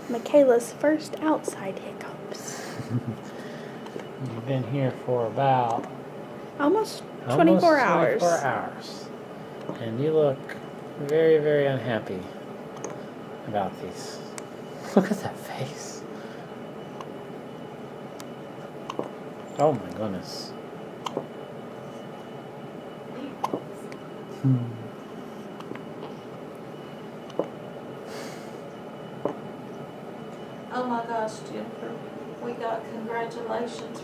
Makayla's first outside hiccups. You've been here for about Almost 24 hours. 24 hours. And you look very, very unhappy about these. Look at that face. Oh my goodness. Oh my gosh, Jennifer, we got congratulations